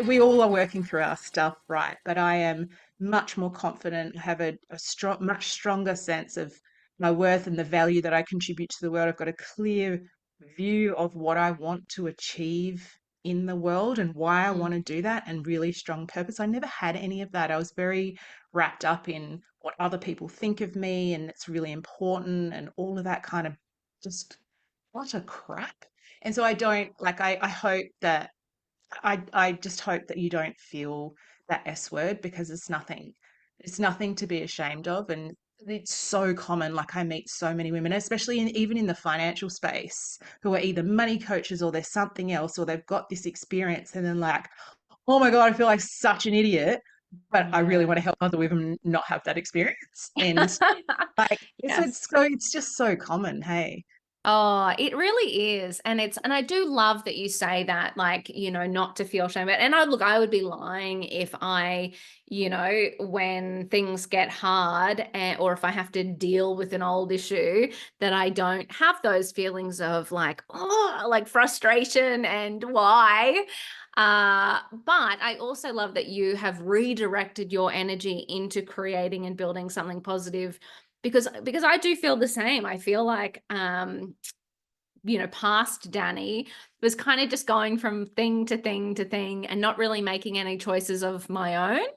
we all are working through our stuff, right? But I am much more confident, have a strong, much stronger sense of my worth and the value that I contribute to the world. I've got a clear view of what I want to achieve in the world and why I Mm. want to do that, and really strong purpose. I never had any of that. I was very wrapped up in what other people think of me, and it's really important, and all of that kind of just what a crap. And so I don't like, I hope that I just hope that you don't feel that S word, because it's nothing to be ashamed of. And it's so common. Like, I meet so many women, especially even in the financial space, who are either money coaches or they're something else, or they've got this experience and then like, oh my God, I feel like such an idiot. But I really want Yeah. to help other women not have that experience. And like, Yes. it's just so common. Hey. Oh, it really is. And I do love that you say that, like, not to feel shame. And I would be lying if when things get hard or if I have to deal with an old issue, that I don't have those feelings of like, oh, like frustration and why. But I also love that you have redirected your energy into creating and building something positive, because I do feel the same. I feel like past Danny was kind of just going from thing to thing to thing and not really making any choices of my own.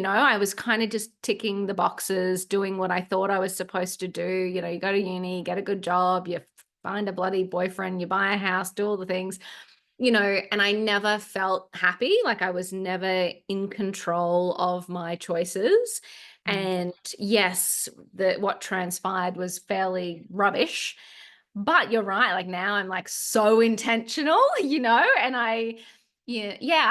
I was kind of just ticking the boxes, doing what I thought I was supposed to do. You go to uni, get a good job, you find a bloody boyfriend, you buy a house, do all the things, and I never felt happy. Like, I was never in control of my choices. Mm. And yes, what transpired was fairly rubbish. But you're right. Like, now I'm like so intentional, and I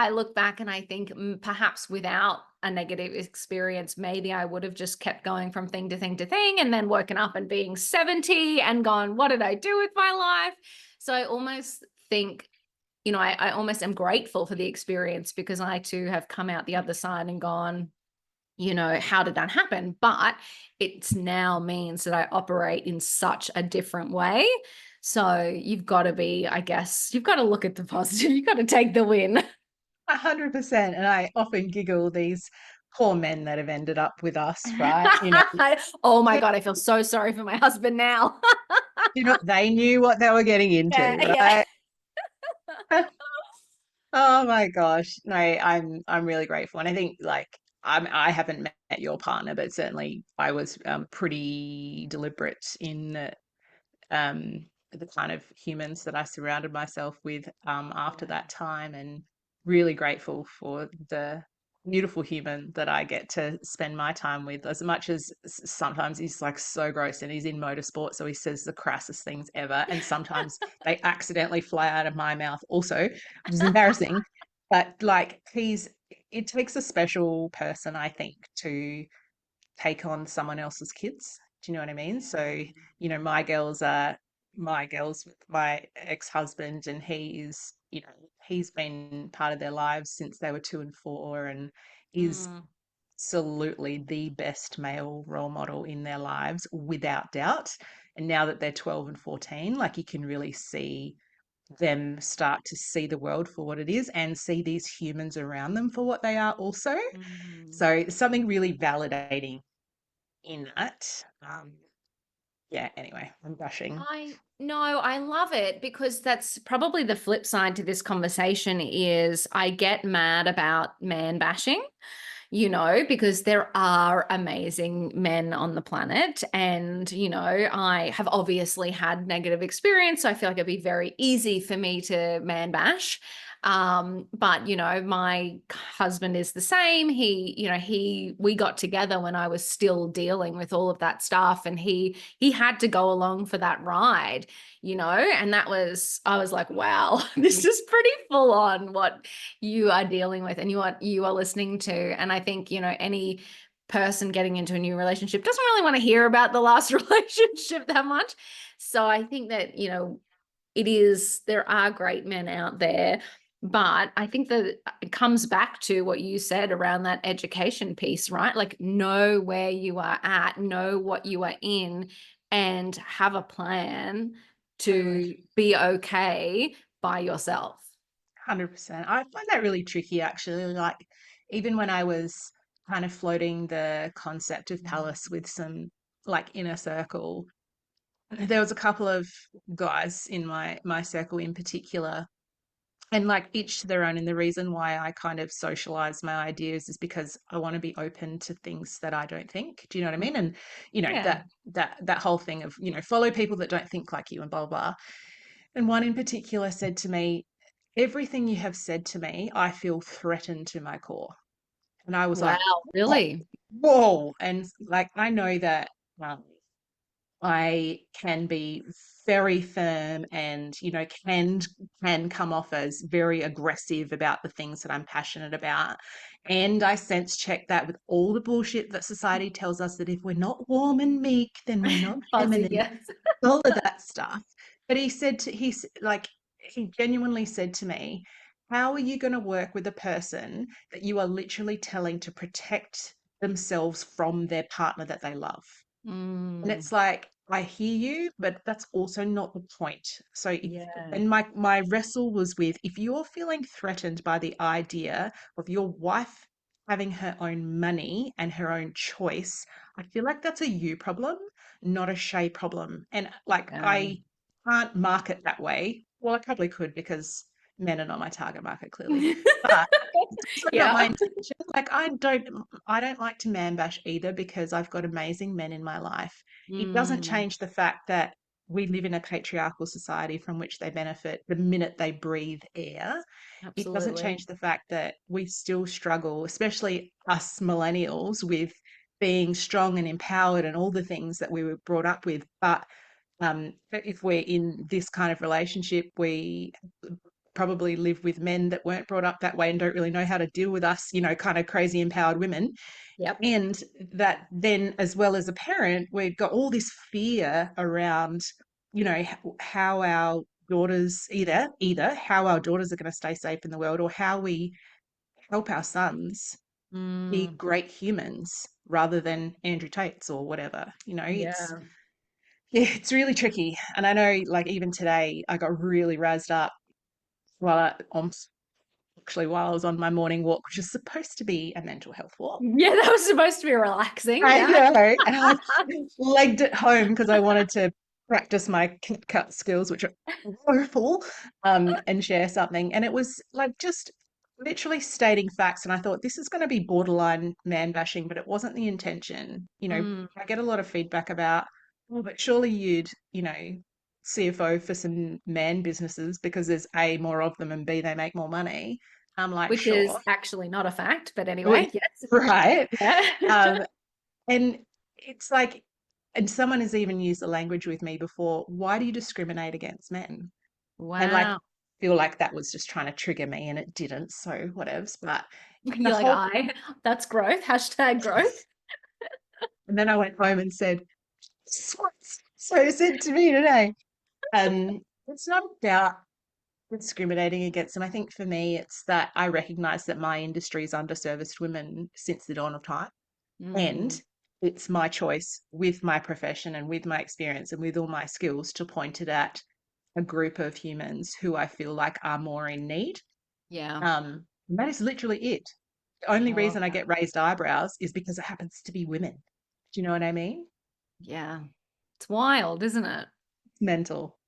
look back and I think, perhaps without a negative experience, maybe I would have just kept going from thing to thing to thing and then woken up and being 70 and gone, what did I do with my life? So I almost think, I almost am grateful for the experience, because I too have come out the other side and gone, how did that happen? But it's now means that I operate in such a different way. So you've got to be, I guess, you've got to look at the positive. You've got to take the win. 100%. And I often giggle, these poor men that have ended up with us, right? Oh my But, God, I feel so sorry for my husband now. they knew what they were getting Yeah, into, yeah. right? Oh my gosh. No, I'm really grateful. And I think, like, I haven't met your partner, but certainly I was pretty deliberate in the kind of humans that I surrounded myself with after Yeah. that time, and really grateful for the beautiful human that I get to spend my time with. As much as sometimes he's like so gross and he's in motorsport, so he says the crassest things ever, and sometimes they accidentally fly out of my mouth also, which is embarrassing. But like, it takes a special person, I think, to take on someone else's kids. Do you know what I mean? So, my girls are my girls with my ex-husband, and he's been part of their lives since they were 2 and 4, and is Mm, absolutely the best male role model in their lives, without doubt. And now that they're 12 and 14, like, you can really see them start to see the world for what it is, and see these humans around them for what they are also. mm. So something really validating in that. Yeah, anyway, I'm gushing. I No, I love it, because that's probably the flip side to this conversation is I get mad about man bashing, because there are amazing men on the planet. And, I have obviously had negative experience. So I feel like it'd be very easy for me to man bash. But, my husband is the same. We got together when I was still dealing with all of that stuff, and he had to go along for that ride, and I was like, wow, this is pretty full on what you are dealing with and you are listening to. And I think, any person getting into a new relationship doesn't really want to hear about the last relationship that much. So I think that, there are great men out there. But I think that it comes back to what you said around that education piece, right? Like, know where you are at, know what you are in, and have a plan Totally. to be okay by yourself. 100%. I find that really tricky, actually. Like, even when I was kind of floating the concept of Pallas with some like inner circle, there was a couple of guys in my circle in particular, and like each to their own. And the reason why I kind of socialize my ideas is because I want to be open to things that I don't think. Do you know what I Mm, mean? And yeah. that whole thing of follow people that don't think like you and blah blah. And one in particular said to me, "Everything you have said to me, I feel threatened to my core." And I was like, Wow, "Whoa." really? Whoa. And like, I know that I can be very firm and, can come off as very aggressive about the things that I'm passionate about. And I sense check that with all the bullshit that society tells us that if we're not warm and meek, then we're not Fuzzy, feminine, yes. all of that stuff. But he genuinely said to me, "How are you going to work with a person that you are literally telling to protect themselves from their partner that they love?" And Mm, it's like, I hear you, but that's also not the point. So if yeah, and my wrestle was with, if you're feeling threatened by the idea of your wife having her own money and her own choice, I feel like that's a you problem, not a Shay problem. And like, yeah. I can't market that way. Well, I probably could, because men are not my target market, clearly. But it's also not Yeah. my intention. Like, I don't like to man bash either, because I've got amazing men in my life. It doesn't Mm, change the fact that we live in a patriarchal society from which they benefit the minute they breathe air. It doesn't absolutely. change the fact that we still struggle, especially us millennials, with being strong and empowered and all the things that we were brought up with. But if we're in this kind of relationship, we probably live with men that weren't brought up that way and don't really know how to deal with us, kind of crazy empowered women. Yep. And that then, as well as a parent, we've got all this fear around, how our daughters, either how our daughters are going to stay safe in the world, or how we help our sons be Mm, great humans rather than Andrew Tates or whatever. It's yeah. yeah, it's really tricky. And I know, like, even today, I got really razzed up while I was on my morning walk, which is supposed to be a mental health walk. Yeah, that was supposed to be relaxing. I Yeah. know. And I legged it home because I wanted to practice my cut skills, which are woeful, and share something. And it was like just literally stating facts. And I thought, this is going to be borderline man bashing, but it wasn't the intention. Mm, I get a lot of feedback about, "Oh, but surely you'd, CFO for some man businesses because there's A, more of them, and B, they make more money." I'm like, which is sure. actually not a fact, but We- anyway, yes. Right. Yeah. Um, and it's like, and someone has even used the language with me before, "Why do you discriminate against men?" And like, Wow. feel like that was just trying to trigger me, and it didn't. So whatevs. But the You're like, whole, that's growth. Hashtag growth. and then I went home and said, so said to me today. It's not about discriminating against them. I think for me, it's that I recognize that my industry has underserviced women since the dawn of time. And Mm, it's my choice, with my profession and with my experience and with all my skills, to point it at a group of humans who I feel like are more in need. yeah. And that is literally it. The only I love reason I that. get raised eyebrows is because it happens to be women. Do you know what I mean? Yeah. It's wild, isn't it? It's mental.